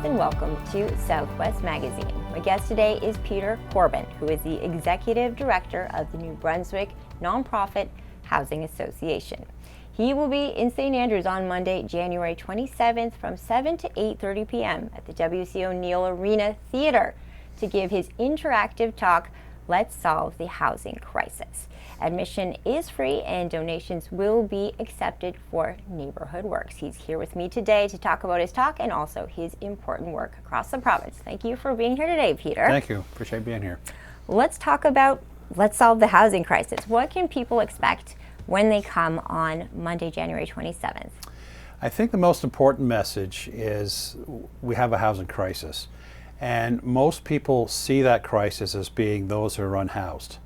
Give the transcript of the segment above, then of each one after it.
and welcome to Southwest Magazine. My guest today is Peter Corbyn, who is the Executive Director of the New Brunswick Nonprofit Housing Association. He will be in St. Andrews on Monday, January 27th from 7 to 8:30 p.m. at the W.C. O'Neill Arena Theatre to give his interactive talk, Let's Solve the Housing Crisis. Admission is free and donations will be accepted for Neighborhood Works. He's here with me today to talk about his talk and also his important work across the province. Thank you for being here today, Peter. Thank you. Appreciate being here. Let's talk about Let's Solve the Housing Crisis. What can people expect when they come on Monday, January 27th? I think the most important message is we have a housing crisis. And most people see that crisis as being those who are unhoused,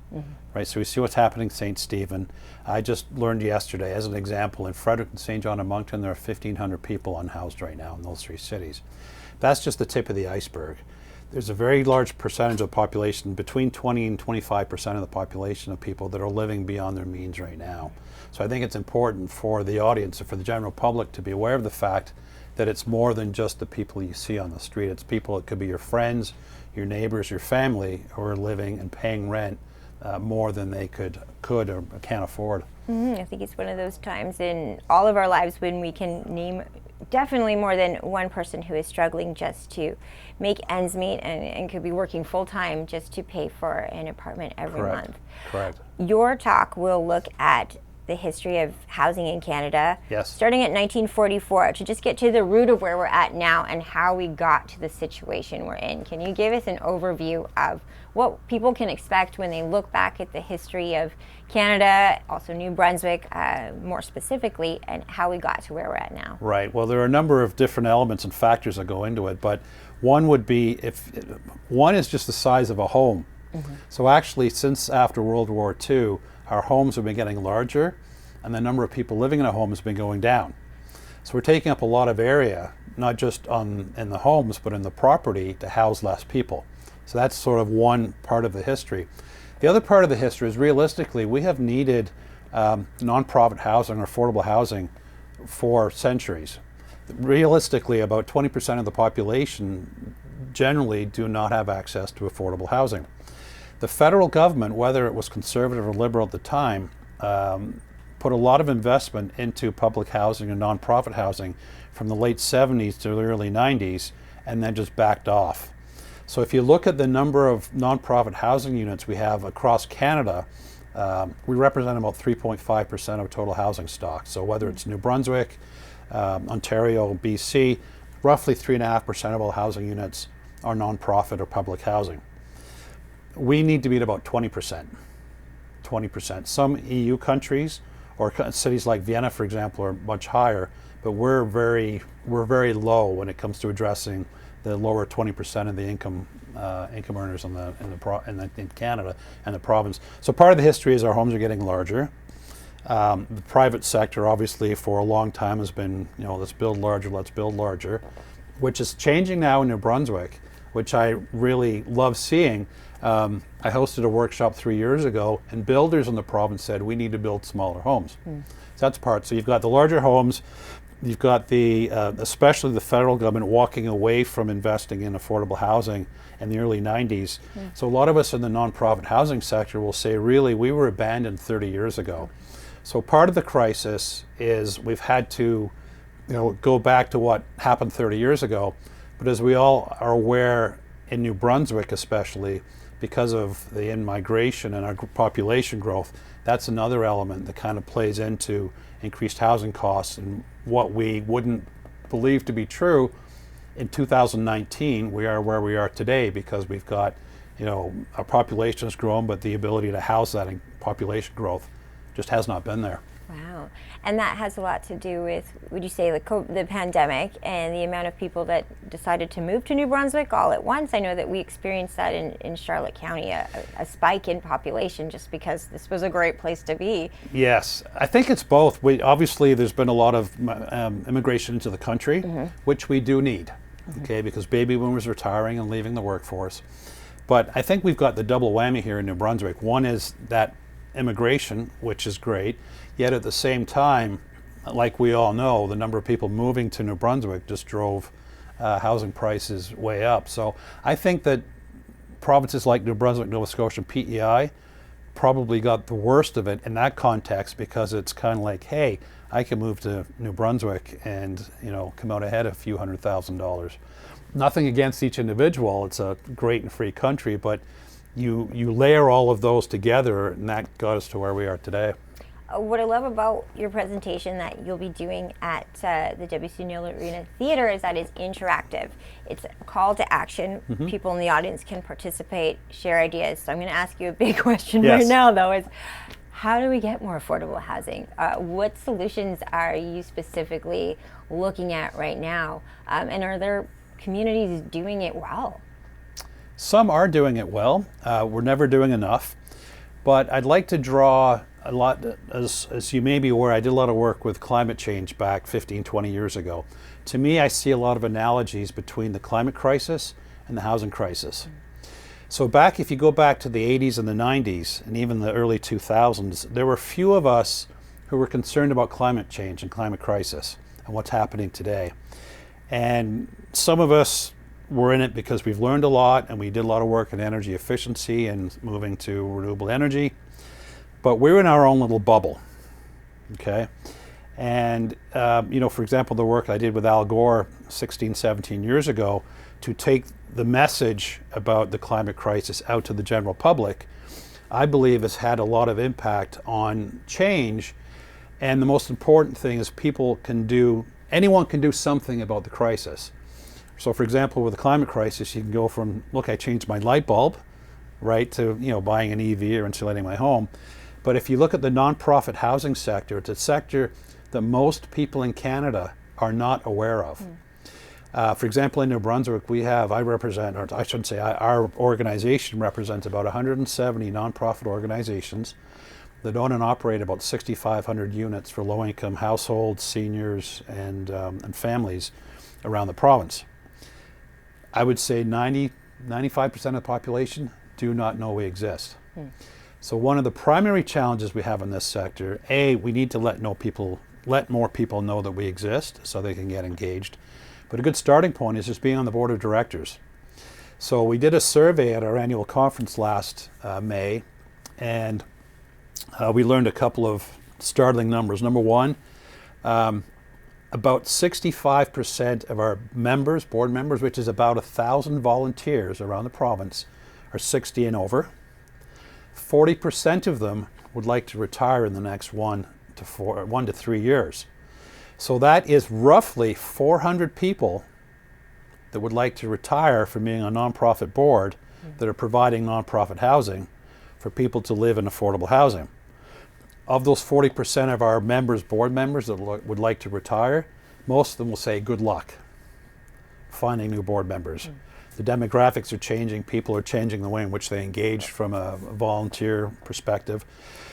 right? So we see what's happening in St. Stephen. I just learned yesterday, as an example, in Fredericton, St. John, and Moncton, there are 1,500 people unhoused right now in those three cities. That's just the tip of the iceberg. There's a very large percentage of the population, between 20 and 25% of the population of people that are living beyond their means right now. So I think it's important for the audience and for the general public to be aware of the fact that it's more than just the people you see on the street. It's people, it could be your friends, your neighbors, your family who are living and paying rent more than they could or can't afford. I think it's one of those times in all of our lives when we can name definitely more than one person who is struggling just to make ends meet and could be working full time just to pay for an apartment every month. Correct. Your talk will look at the history of housing in Canada, yes, starting at 1944, to just get to the root of where we're at now and how we got to the situation we're in. Can you give us an overview of what people can expect when they look back at the history of Canada, also New Brunswick more specifically, and how we got to where we're at now? Right. Well, there are a number of different elements and factors that go into it, but one would be, one is just the size of a home. So actually, since after World War II, our homes have been getting larger and the number of people living in a home has been going down. So we're taking up a lot of area, not just in the homes, but in the property to house less people. So that's sort of one part of the history. The other part of the history is, realistically, we have needed nonprofit housing or affordable housing for centuries. Realistically, about 20% of the population generally do not have access to affordable housing. The federal government, whether it was conservative or liberal at the time, put a lot of investment into public housing and nonprofit housing from the late 70s to the early 90s, and then just backed off. So if you look at the number of nonprofit housing units we have across Canada, we represent about 3.5% of total housing stock. So whether it's New Brunswick, Ontario, BC, roughly 3.5% of all housing units are nonprofit or public housing. We need to be at about 20%. 20%. Some EU countries or cities like Vienna, for example, are much higher, but we're very low when it comes to addressing the lower 20% of the income earners in Canada and the province. So part of the history is our homes are getting larger. The private sector, obviously, for a long time has been, let's build larger, which is changing now in New Brunswick, which I really love seeing. I hosted a workshop 3 years ago, and builders in the province said we need to build smaller homes. So that's part. So you've got the larger homes, you've got especially the federal government walking away from investing in affordable housing in the early 90s. So a lot of us in the nonprofit housing sector will say, really, we were abandoned 30 years ago. So part of the crisis is we've had to go back to what happened 30 years ago. But as we all are aware, in New Brunswick especially, because of the in-migration and our population growth, that's another element that kind of plays into increased housing costs. And what we wouldn't believe to be true, in 2019, we are where we are today because we've got, our population has grown, but the ability to house that in population growth just has not been there. Wow. And that has a lot to do with, would you say, the pandemic and the amount of people that decided to move to New Brunswick all at once? I know that we experienced that in Charlotte County, a spike in population just because this was a great place to be. Yes, I think it's both. Obviously, there's been a lot of immigration into the country, which we do need, okay, because baby boomers are retiring and leaving the workforce. But I think we've got the double whammy here in New Brunswick. One is that immigration, which is great, yet at the same time, like we all know, the number of people moving to New Brunswick just drove housing prices way up. So I think that provinces like New Brunswick, Nova Scotia, and PEI probably got the worst of it in that context, because it's kind of like, hey, I can move to New Brunswick and come out ahead a few $100,000. Nothing against each individual; it's a great and free country, but you layer all of those together, and that got us to where we are today. What I love about your presentation that you'll be doing at the W.C. Neal Arena Theatre is that it's interactive. It's a call to action. Mm-hmm. People in the audience can participate, share ideas. So I'm going to ask you a big question right now, though, is how do we get more affordable housing? What solutions are you specifically looking at right now? And are there communities doing it well? Some are doing it well. We're never doing enough. But I'd like to draw a lot, as you may be aware, I did a lot of work with climate change back 15, 20 years ago. To me, I see a lot of analogies between the climate crisis and the housing crisis. So if you go back to the 80s and the 90s, and even the early 2000s, there were few of us who were concerned about climate change and climate crisis and what's happening today. And some of us were in it because we've learned a lot, and we did a lot of work in energy efficiency and moving to renewable energy. But we're in our own little bubble, okay? And, for example, the work I did with Al Gore 16, 17 years ago to take the message about the climate crisis out to the general public, I believe has had a lot of impact on change. And the most important thing is anyone can do something about the crisis. So, for example, with the climate crisis, you can go from, look, I changed my light bulb, right, to, buying an EV or insulating my home. But if you look at the nonprofit housing sector, it's a sector that most people in Canada are not aware of. For example, in New Brunswick, our organization represents about 170 nonprofit organizations that own and operate about 6,500 units for low-income households, seniors, and families around the province. I would say 95% of the population do not know we exist. So one of the primary challenges we have in this sector, we need to let more people know that we exist so they can get engaged. But a good starting point is just being on the board of directors. So we did a survey at our annual conference last May, and we learned a couple of startling numbers. Number one, about 65% of our members, board members, which is about 1,000 volunteers around the province, are 60 and over. 40% of them would like to retire in the next 1 to 3 years. So that is roughly 400 people that would like to retire from being a nonprofit board that are providing nonprofit housing for people to live in affordable housing. Of those 40% of our members, board members that would like to retire, most of them will say good luck finding new board members. The demographics are changing. People are changing the way in which they engage from a volunteer perspective.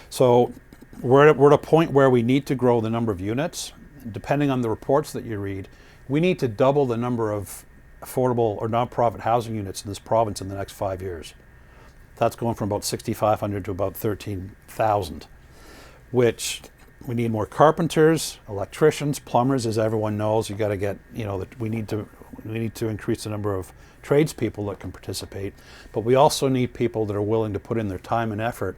So we're at a point where we need to grow the number of units. Depending on the reports that you read, we need to double the number of affordable or nonprofit housing units in this province in the next 5 years. That's going from about 6,500 to about 13,000, which we need more carpenters, electricians, plumbers. As everyone knows, you got to get, we need to increase the number of tradespeople that can participate, but we also need people that are willing to put in their time and effort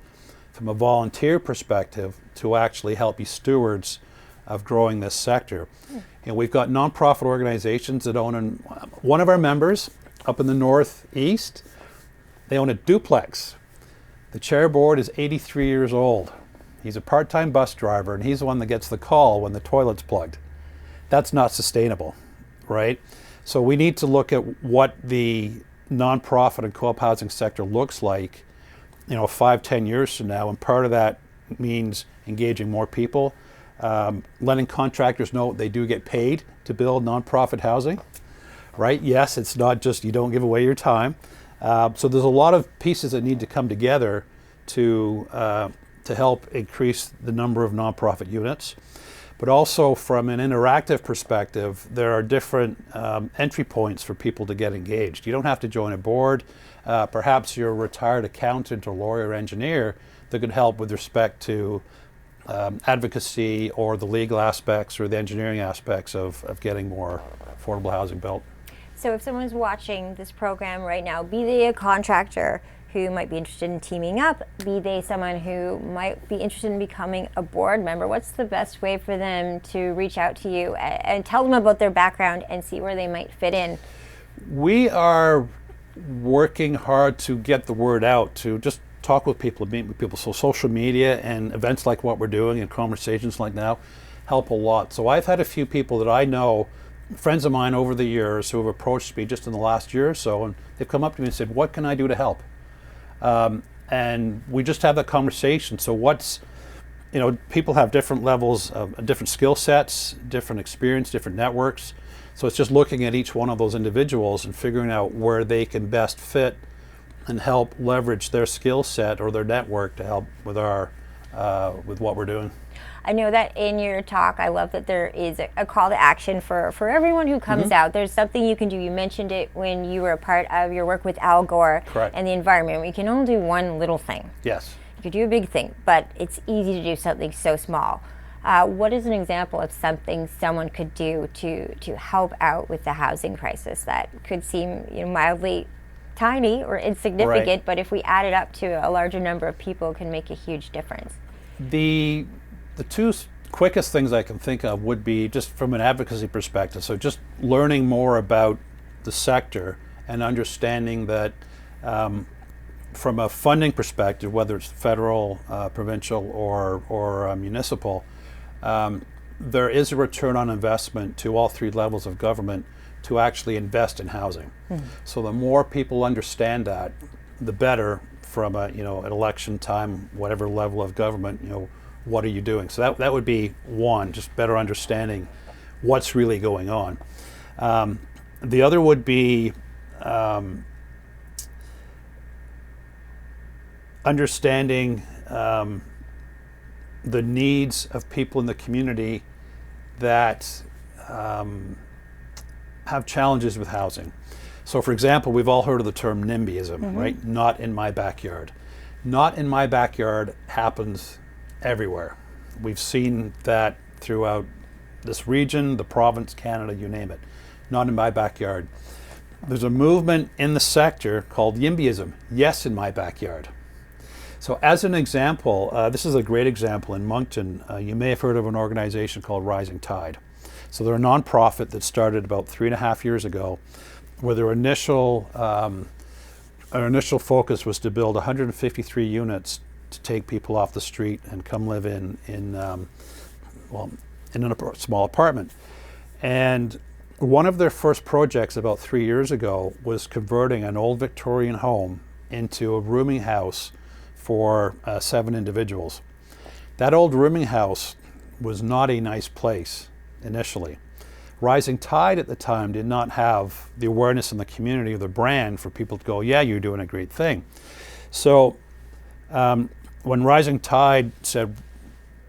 from a volunteer perspective to actually help be stewards of growing this sector. And we've got nonprofit organizations that own, one of our members up in the northeast, they own a duplex. The chair board is 83 years old. He's a part-time bus driver, and he's the one that gets the call when the toilet's plugged. That's not sustainable, right? So we need to look at what the nonprofit and co-op housing sector looks like, 5-10 years from now, and part of that means engaging more people, letting contractors know they do get paid to build nonprofit housing, right? Yes, it's not just you don't give away your time. So there's a lot of pieces that need to come together to help increase the number of nonprofit units. But also from an interactive perspective, there are different entry points for people to get engaged. You don't have to join a board. Perhaps you're a retired accountant or lawyer or engineer that could help with respect to advocacy or the legal aspects or the engineering aspects of getting more affordable housing built. So if someone's watching this program right now, be they a contractor who might be interested in teaming up, be they someone who might be interested in becoming a board member, what's the best way for them to reach out to you and tell them about their background and see where they might fit in? We are working hard to get the word out, to just talk with people, meet with people. So social media and events like what we're doing and conversations like now help a lot. So I've had a few people that I know, friends of mine over the years, who have approached me just in the last year or so, and they've come up to me and said, what can I do to help? And we just have that conversation. So people have different levels of different skill sets, different experience, different networks. So it's just looking at each one of those individuals and figuring out where they can best fit and help leverage their skill set or their network to help with with what we're doing. I know that in your talk, I love that there is a call to action for everyone who comes out. There's something you can do. You mentioned it when you were a part of your work with Al Gore and the environment. We can only do one little thing. Yes. You could do a big thing, but it's easy to do something so small. What is an example of something someone could do to help out with the housing crisis that could seem mildly tiny or insignificant, but if we add it up to a larger number of people, it can make a huge difference? The two quickest things I can think of would be just from an advocacy perspective. So just learning more about the sector and understanding that from a funding perspective, whether it's federal, provincial, or municipal, there is a return on investment to all three levels of government to actually invest in housing. So the more people understand that, the better from an election time, whatever level of government, what are you doing? So that would be one, just better understanding what's really going on. The other would be understanding the needs of people in the community that have challenges with housing. So for example, we've all heard of the term NIMBYism, right? Not in my backyard. Not in my backyard happens everywhere. We've seen that throughout this region, the province, Canada, you name it. Not in my backyard. There's a movement in the sector called YIMBYism, yes in my backyard. So as an example, this is a great example in Moncton. You may have heard of an organization called Rising Tide. So they're a nonprofit that started about 3.5 years ago, where their initial focus was to build 153 units to take people off the street and come live in a small apartment. And one of their first projects about 3 years ago was converting an old Victorian home into a rooming house for 7 individuals. That old rooming house was not a nice place initially. Rising Tide at the time did not have the awareness in the community or the brand for people to go, yeah, you're doing a great thing. So when Rising Tide said,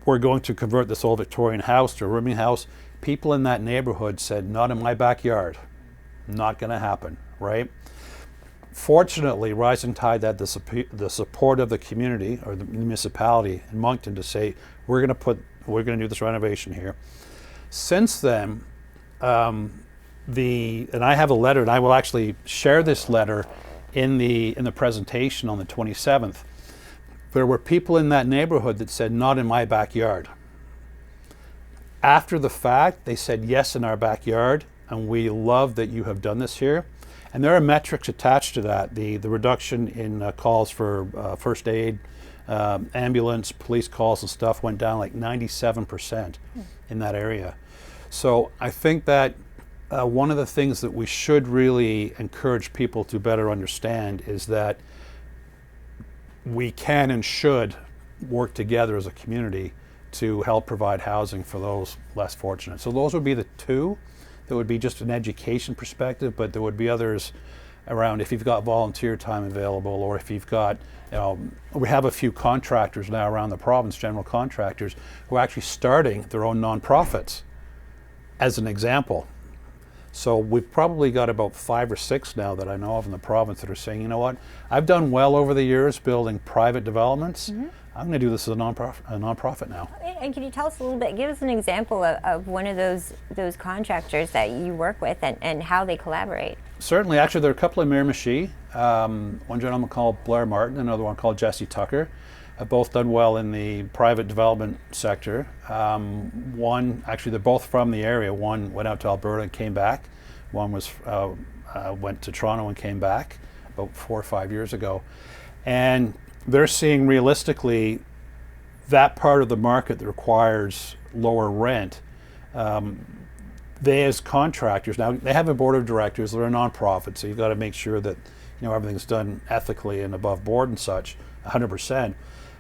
we're going to convert this old Victorian house to a rooming house, people in that neighborhood said, not in my backyard, not going to happen, right? Fortunately, Rising Tide had the support of the community or the municipality in Moncton to say, we're going to do this renovation here. Since then, and I have a letter, and I will actually share this letter in the presentation on the 27th. There were people in that neighborhood that said, not in my backyard. After the fact, they said, yes, in our backyard, and we love that you have done this here. And there are metrics attached to that. The reduction in calls for first aid, ambulance, police calls and stuff went down like 97% in that area. So I think that one of the things that we should really encourage people to better understand is that we can and should work together as a community to help provide housing for those less fortunate. So those would be the two. That would be just an education perspective, but there would be others around if you've got volunteer time available, or if you've got, we have a few contractors now around the province, general contractors, who are actually starting their own nonprofits, as an example. So we've probably got about 5 or 6 now that I know of in the province that are saying, you know what, I've done well over the years building private developments. I'm going to do this as a nonprofit now. And can you tell us a little bit, give us an example of one of those contractors that you work with and how they collaborate? Certainly. Actually, there are a couple in Miramichi. One gentleman called Blair Martin, another one called Jesse Tucker. Have both done well in the private development sector. One, actually, they're both from the area. One went out to Alberta and came back. One was went to Toronto and came back about 4 or 5 years ago. And they're seeing realistically that part of the market that requires lower rent. They, as contractors, now they have a board of directors, they're a nonprofit, so you've got to make sure that everything's done ethically and above board and such, 100%.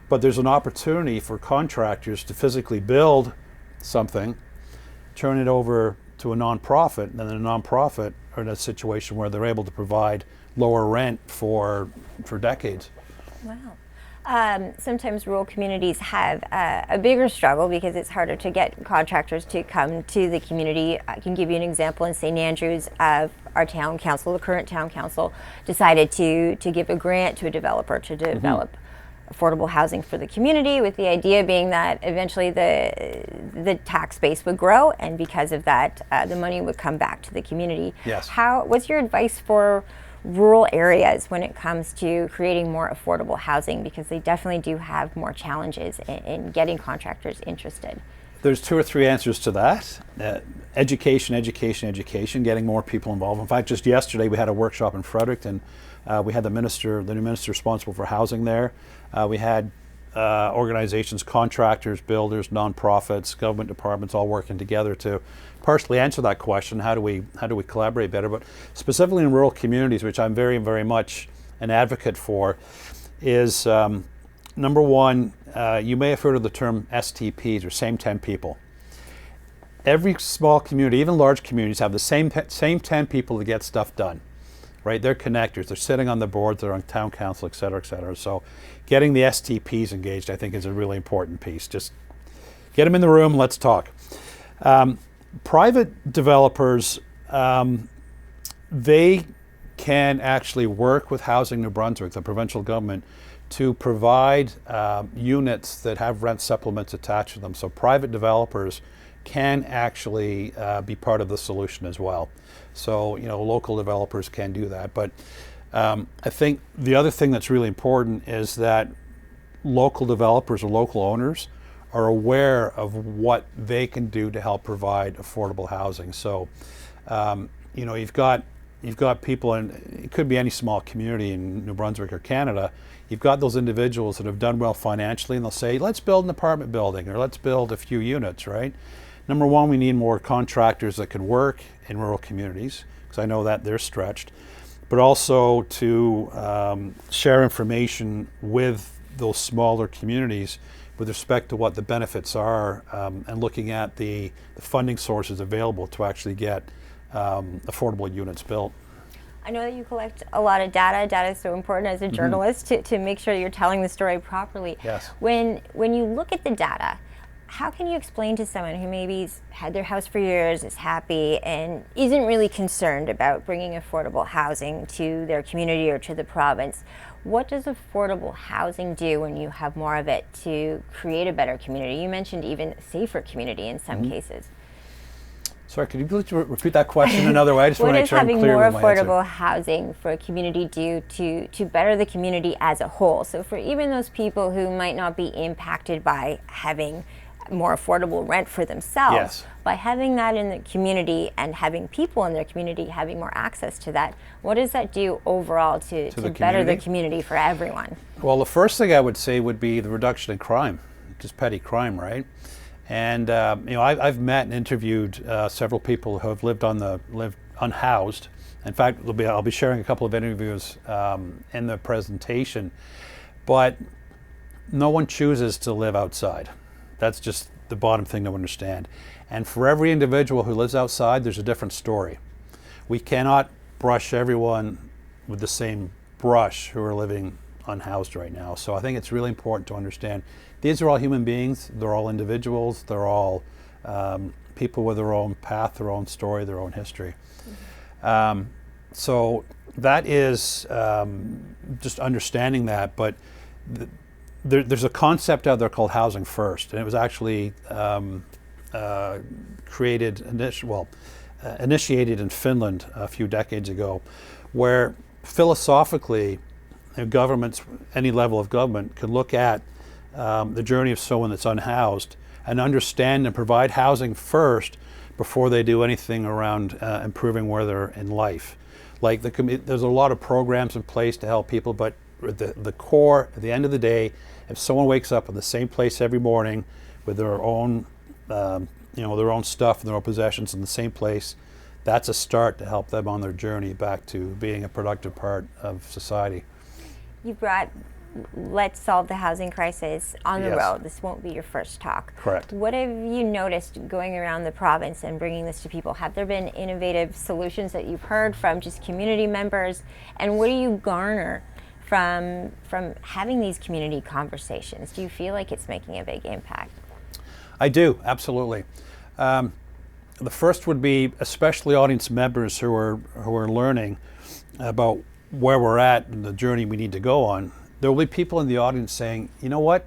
But there's an opportunity for contractors to physically build something, turn it over to a nonprofit, and then the nonprofit are in a situation where they're able to provide lower rent for decades. Wow. Sometimes rural communities have a bigger struggle because it's harder to get contractors to come to the community. I can give you an example in St. Andrews of our town council, the current town council, decided to give a grant to a developer to develop affordable housing for the community, with the idea being that eventually the tax base would grow, and because of that, the money would come back to the community. Yes. What's your advice for rural areas when it comes to creating more affordable housing, because they definitely do have more challenges in getting contractors interested? There's 2 or 3 answers to that. Education, getting more people involved. In fact, just yesterday we had a workshop in Fredericton. We had the new minister responsible for housing there. We had organizations, contractors, builders, nonprofits, government departments all working together to partially answer that question: how do we collaborate better? But specifically in rural communities, which I'm very, very much an advocate for, is number one, you may have heard of the term STPs, or same 10 people. Every small community, even large communities, have the same 10 people to get stuff done. Right? They're connectors. They're sitting on the boards. They're on town council, et cetera, et cetera. So getting the STPs engaged, I think, is a really important piece. Just get them in the room. Let's talk. Private developers, they can actually work with Housing New Brunswick, the provincial government, to provide units that have rent supplements attached to them. So private developers can actually be part of the solution as well. So, local developers can do that. But I think the other thing that's really important is that local developers or local owners are aware of what they can do to help provide affordable housing. So, you've got people, and it could be any small community in New Brunswick or Canada. You've got those individuals that have done well financially, and they'll say, let's build an apartment building, or let's build a few units, right? Number one, we need more contractors that can work in rural communities, because I know that they're stretched, but also to share information with those smaller communities with respect to what the benefits are, and looking at the funding sources available to actually get affordable units built. I know that you collect a lot of data. Data is so important as a journalist to make sure you're telling the story properly. Yes. When you look at the data, how can you explain to someone who maybe's had their house for years, is happy, and isn't really concerned about bringing affordable housing to their community or to the province, what does affordable housing do when you have more of it to create a better community? You mentioned even a safer community in some cases. Sorry, could you please repeat that question another way? I just want to make sure I'm clear with my answer. What does having more affordable housing for a community do to better the community as a whole? So for even those people who might not be impacted by having more affordable rent for themselves, yes, by having that in the community and having people in their community having more access to that, what does that do overall to better the community for everyone? Well, the first thing I would say would be the reduction in crime, just petty crime, right? And I've met and interviewed several people who have lived unhoused. In fact, I'll be sharing a couple of interviews in the presentation. But no one chooses to live outside. That's just the bottom thing to understand. And for every individual who lives outside, there's a different story. We cannot brush everyone with the same brush who are living unhoused right now. So I think it's really important to understand these are all human beings. They're all individuals. They're all people with their own path, their own story, their own history. So that is just understanding that. But there's a concept out there called housing first, and it was actually initiated in Finland a few decades ago, where philosophically, governments, any level of government, can look at the journey of someone that's unhoused and understand and provide housing first before they do anything around improving where they're in life. Like there's a lot of programs in place to help people, but the core, at the end of the day, if someone wakes up in the same place every morning with their own, their own stuff and their own possessions in the same place, that's a start to help them on their journey back to being a productive part of society. You brought Let's Solve the Housing Crisis on the Yes. road. This won't be your first talk. Correct. What have you noticed going around the province and bringing this to people? Have there been innovative solutions that you've heard from just community members? And what do you garner from having these community conversations? Do you feel like it's making a big impact? I do, absolutely. The first would be especially audience members who are learning about where we're at and the journey we need to go on. There will be people in the audience saying, you know what,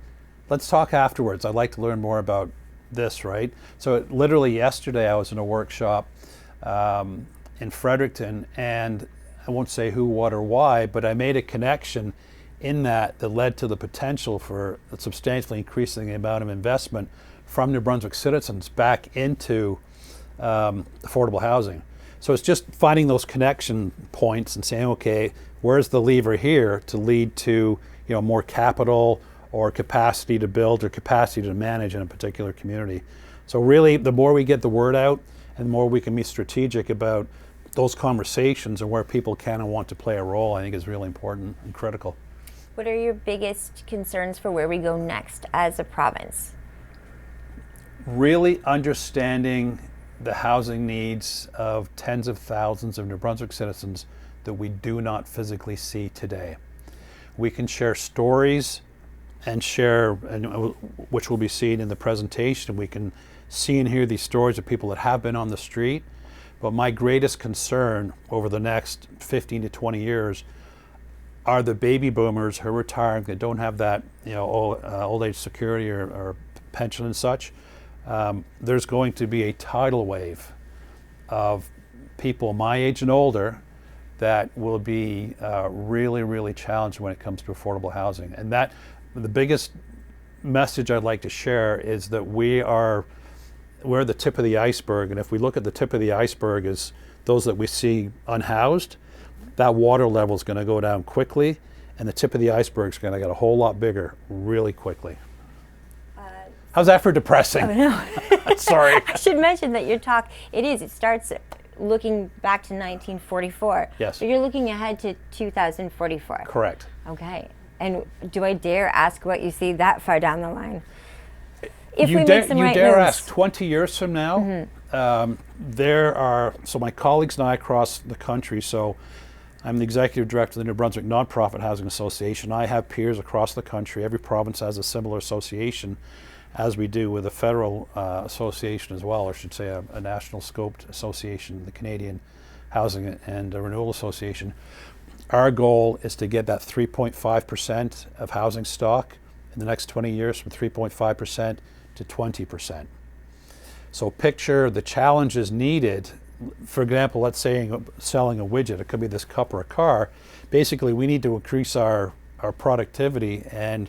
let's talk afterwards. I'd like to learn more about this, right? So literally yesterday I was in a workshop in Fredericton, and I won't say who, what, or why, but I made a connection in that led to the potential for substantially increasing the amount of investment from New Brunswick citizens back into affordable housing. So it's just finding those connection points and saying, okay, where's the lever here to lead to more capital or capacity to build or capacity to manage in a particular community. So really, the more we get the word out and the more we can be strategic about those conversations and where people can and want to play a role, I think is really important and critical. What are your biggest concerns for where we go next as a province? Really understanding the housing needs of tens of thousands of New Brunswick citizens that we do not physically see today. We can share stories and which will be seen in the presentation. We can see and hear these stories of people that have been on the street. But my greatest concern over the next 15 to 20 years are the baby boomers who are retiring, that don't have that old age security or pension and such. There's going to be a tidal wave of people my age and older that will be really, really challenged when it comes to affordable housing. And that the biggest message I'd like to share is that we're the tip of the iceberg. And if we look at the tip of the iceberg as those that we see unhoused, that water level is going to go down quickly, and the tip of the iceberg is going to get a whole lot bigger really quickly. How's that for depressing? Oh, no. Sorry. I should mention that your talk, it starts looking back to 1944. Yes. But you're looking ahead to 2044. Correct. Okay. And do I dare ask what you see that far down the line? If You we dare, make some you right dare moves. ask 20 years from now? So my colleagues and I across the country, so I'm the executive director of the New Brunswick Nonprofit Housing Association. I have peers across the country. Every province has a similar association, as we do with a federal association as well, or I should say a national scoped association, the Canadian Housing and Renewal Association. Our goal is to get that 3.5% of housing stock in the next 20 years from 3.5% to 20%. So picture the challenges needed. For example, let's say selling a widget, it could be this cup or a car. Basically, we need to increase our productivity and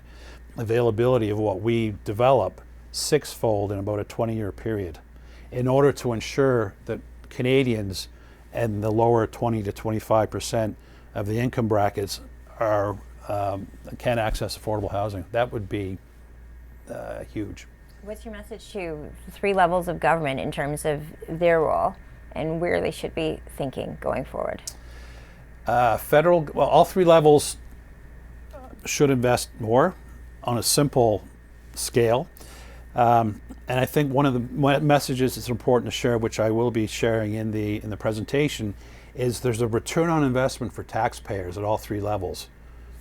availability of what we develop sixfold in about a 20-year period in order to ensure that Canadians and the lower 20 to 25% of the income brackets can access affordable housing. That would be huge. What's your message to the three levels of government in terms of their role and where they should be thinking going forward? All three levels should invest more on a simple scale. And I think one of the messages that's important to share, which I will be sharing in the presentation, is there's a return on investment for taxpayers at all three levels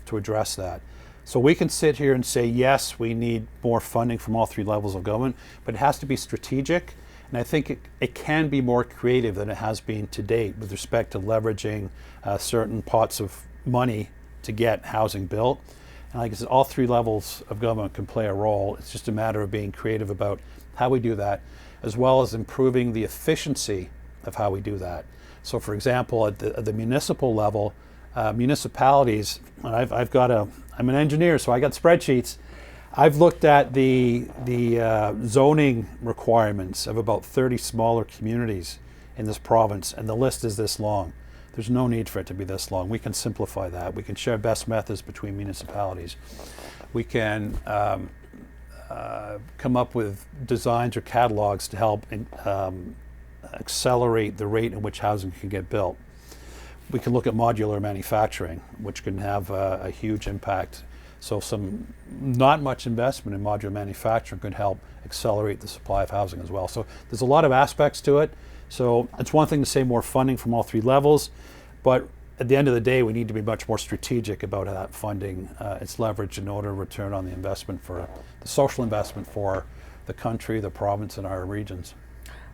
to address that. So we can sit here and say, yes, we need more funding from all three levels of government, but it has to be strategic. And I think it can be more creative than it has been to date with respect to leveraging certain pots of money to get housing built. And like I said, all three levels of government can play a role. It's just a matter of being creative about how we do that, as well as improving the efficiency of how we do that. So for example, at the municipal level, municipalities, and I'm an engineer, so I got spreadsheets. I've looked at the zoning requirements of about 30 smaller communities in this province, and the list is this long. There's no need for it to be this long. We can simplify that. We can share best methods between municipalities. We can come up with designs or catalogs to help accelerate the rate in which housing can get built. We can look at modular manufacturing, which can have a huge impact. So not much investment in modular manufacturing could help accelerate the supply of housing as well. So there's a lot of aspects to it. So it's one thing to say more funding from all three levels, but at the end of the day, we need to be much more strategic about how that funding is leveraged in order to return on the investment for the social investment for the country, the province, and our regions.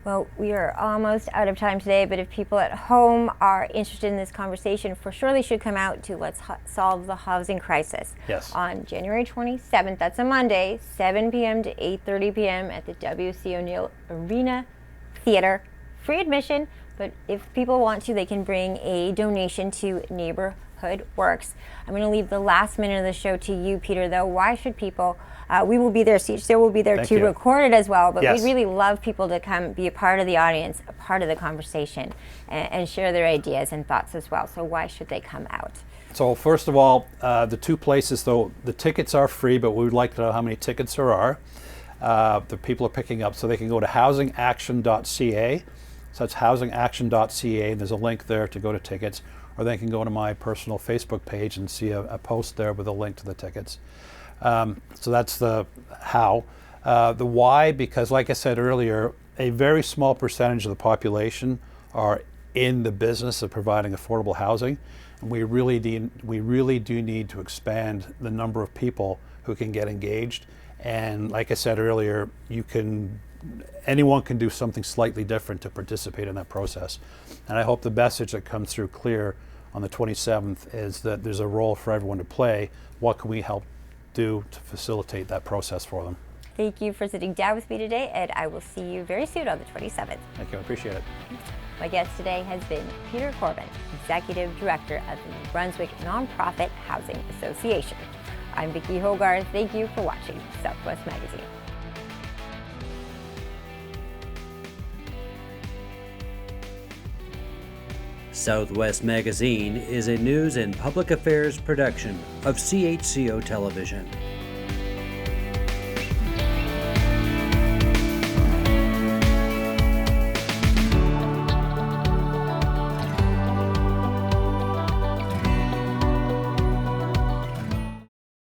Well, we are almost out of time today, but if people at home are interested in this conversation, for sure they should come out to Let's Solve the Housing Crisis. Yes. On January 27th, that's a Monday, 7 p.m. to 8:30 p.m. at the W.C. O'Neill Arena Theatre. Free admission, but if people want to, they can bring a donation to Neighborhood Works. I'm going to leave the last minute of the show to you, Peter, though. Why should people, we will be there, CHCO will be there to record it as well, but yes, we'd really love people to come be a part of the audience, a part of the conversation, and share their ideas and thoughts as well. So why should they come out? So first of all, the two places, though, the tickets are free, but we would like to know how many tickets there are. The people are picking up, so they can go to housingaction.ca. So that's housingaction.ca, and there's a link there to go to tickets, or they can go to my personal Facebook page and see a post there with a link to the tickets. So that's the how. The why, because like I said earlier, a very small percentage of the population are in the business of providing affordable housing, and we really do need to expand the number of people who can get engaged. And like I said earlier, anyone can do something slightly different to participate in that process. And I hope the message that comes through clear on the 27th is that there's a role for everyone to play. What can we help do to facilitate that process for them? Thank you for sitting down with me today, and I will see you very soon on the 27th. Thank you, I appreciate it. My guest today has been Peter Corbyn, Executive Director of the New Brunswick Nonprofit Housing Association. I'm Vicki Hogarth. Thank you for watching Southwest Magazine. Southwest Magazine is a news and public affairs production of CHCO Television.